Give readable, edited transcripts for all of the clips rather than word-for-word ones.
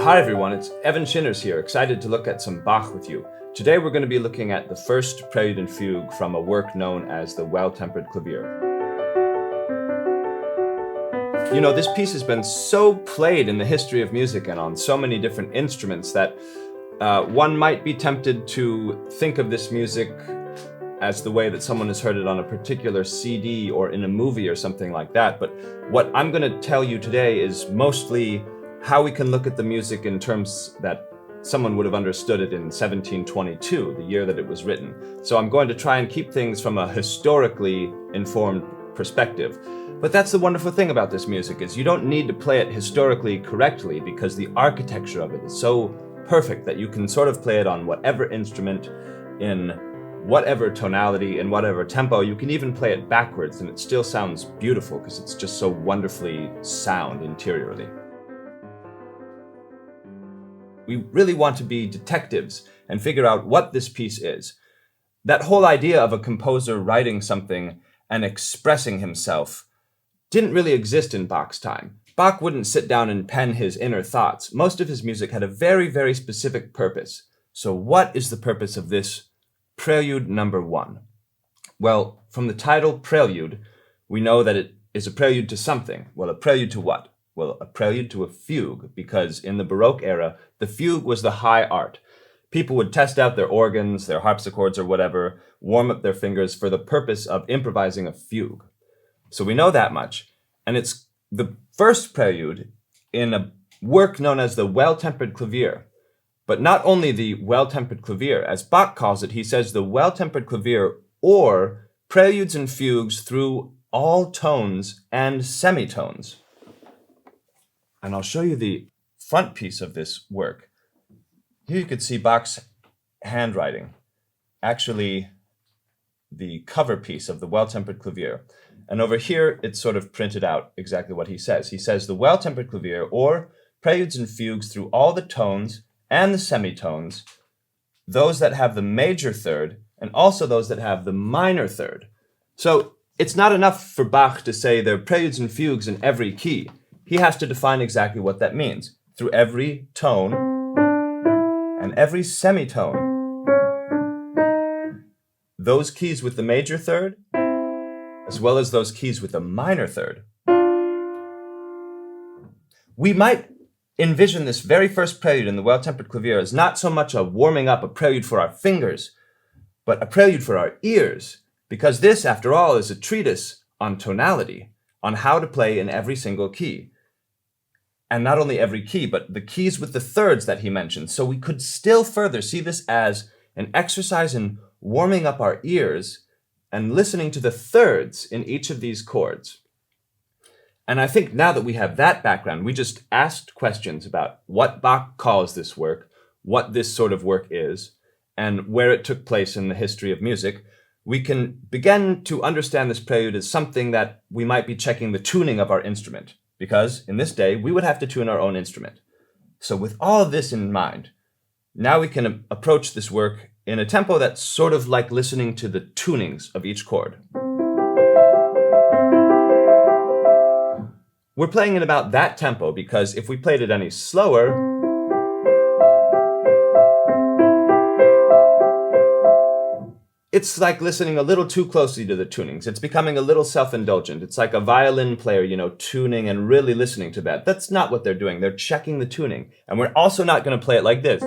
Hi everyone, it's Evan Shinners here, excited to look at some Bach with you. Today we're going to be looking at the first Prelude and Fugue from a work known as the Well-Tempered Clavier. You know, this piece has been so played in the history of music and on so many different instruments that one might be tempted to think of this music as the way that someone has heard it on a particular CD or in a movie or something like that. But what I'm going to tell you today is mostly how we can look at the music in terms that someone would have understood it in 1722, the year that it was written. So I'm going to try and keep things from a historically informed perspective. But that's the wonderful thing about this music, is you don't need to play it historically correctly because the architecture of it is so perfect that you can sort of play it on whatever instrument, in whatever tonality, in whatever tempo. You can even play it backwards and it still sounds beautiful because it's just so wonderfully sound interiorly. We really want to be detectives and figure out what this piece is. That whole idea of a composer writing something and expressing himself didn't really exist in Bach's time. Bach wouldn't sit down and pen his inner thoughts. Most of his music had a very, very specific purpose. So what is the purpose of this Prelude number 1? Well, from the title Prelude, we know that it is a prelude to something. Well, a prelude to what? Well, a prelude to a fugue, because in the Baroque era, the fugue was the high art. People would test out their organs, their harpsichords or whatever, warm up their fingers for the purpose of improvising a fugue. So we know that much. And it's the first prelude in a work known as the Well-Tempered Clavier. But not only the Well-Tempered Clavier, as Bach calls it, he says the Well-Tempered Clavier, or preludes and fugues through all tones and semitones. And I'll show you the front piece of this work. Here you could see Bach's handwriting, actually the cover piece of the Well-Tempered Clavier. And over here, it's sort of printed out exactly what he says. He says the Well-Tempered Clavier, or preludes and fugues through all the tones and the semitones, those that have the major third, and also those that have the minor third. So it's not enough for Bach to say there are preludes and fugues in every key. He has to define exactly what that means. Through every tone and every semitone. Those keys with the major third, as well as those keys with the minor third. We might envision this very first prelude in the Well-Tempered Clavier as not so much a warming up, a prelude for our fingers, but a prelude for our ears, because this, after all, is a treatise on tonality, on how to play in every single key. And not only every key, but the keys with the thirds that he mentioned. So we could still further see this as an exercise in warming up our ears and listening to the thirds in each of these chords. And I think now that we have that background, we just asked questions about what Bach calls this work, what this sort of work is, and where it took place in the history of music. We can begin to understand this prelude as something that we might be checking the tuning of our instrument, because in this day, we would have to tune our own instrument. So with all of this in mind, now we can approach this work in a tempo that's sort of like listening to the tunings of each chord. We're playing in about that tempo because if we played it any slower, it's like listening a little too closely to the tunings. It's becoming a little self-indulgent. It's like a violin player, tuning and really listening to that. That's not what they're doing. They're checking the tuning. And we're also not going to play it like this,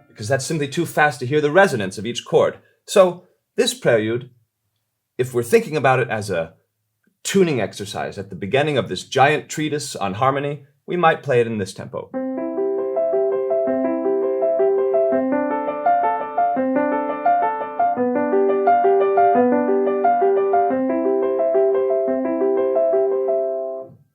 because that's simply too fast to hear the resonance of each chord. So this prelude, if we're thinking about it as a tuning exercise at the beginning of this giant treatise on harmony, we might play it in this tempo.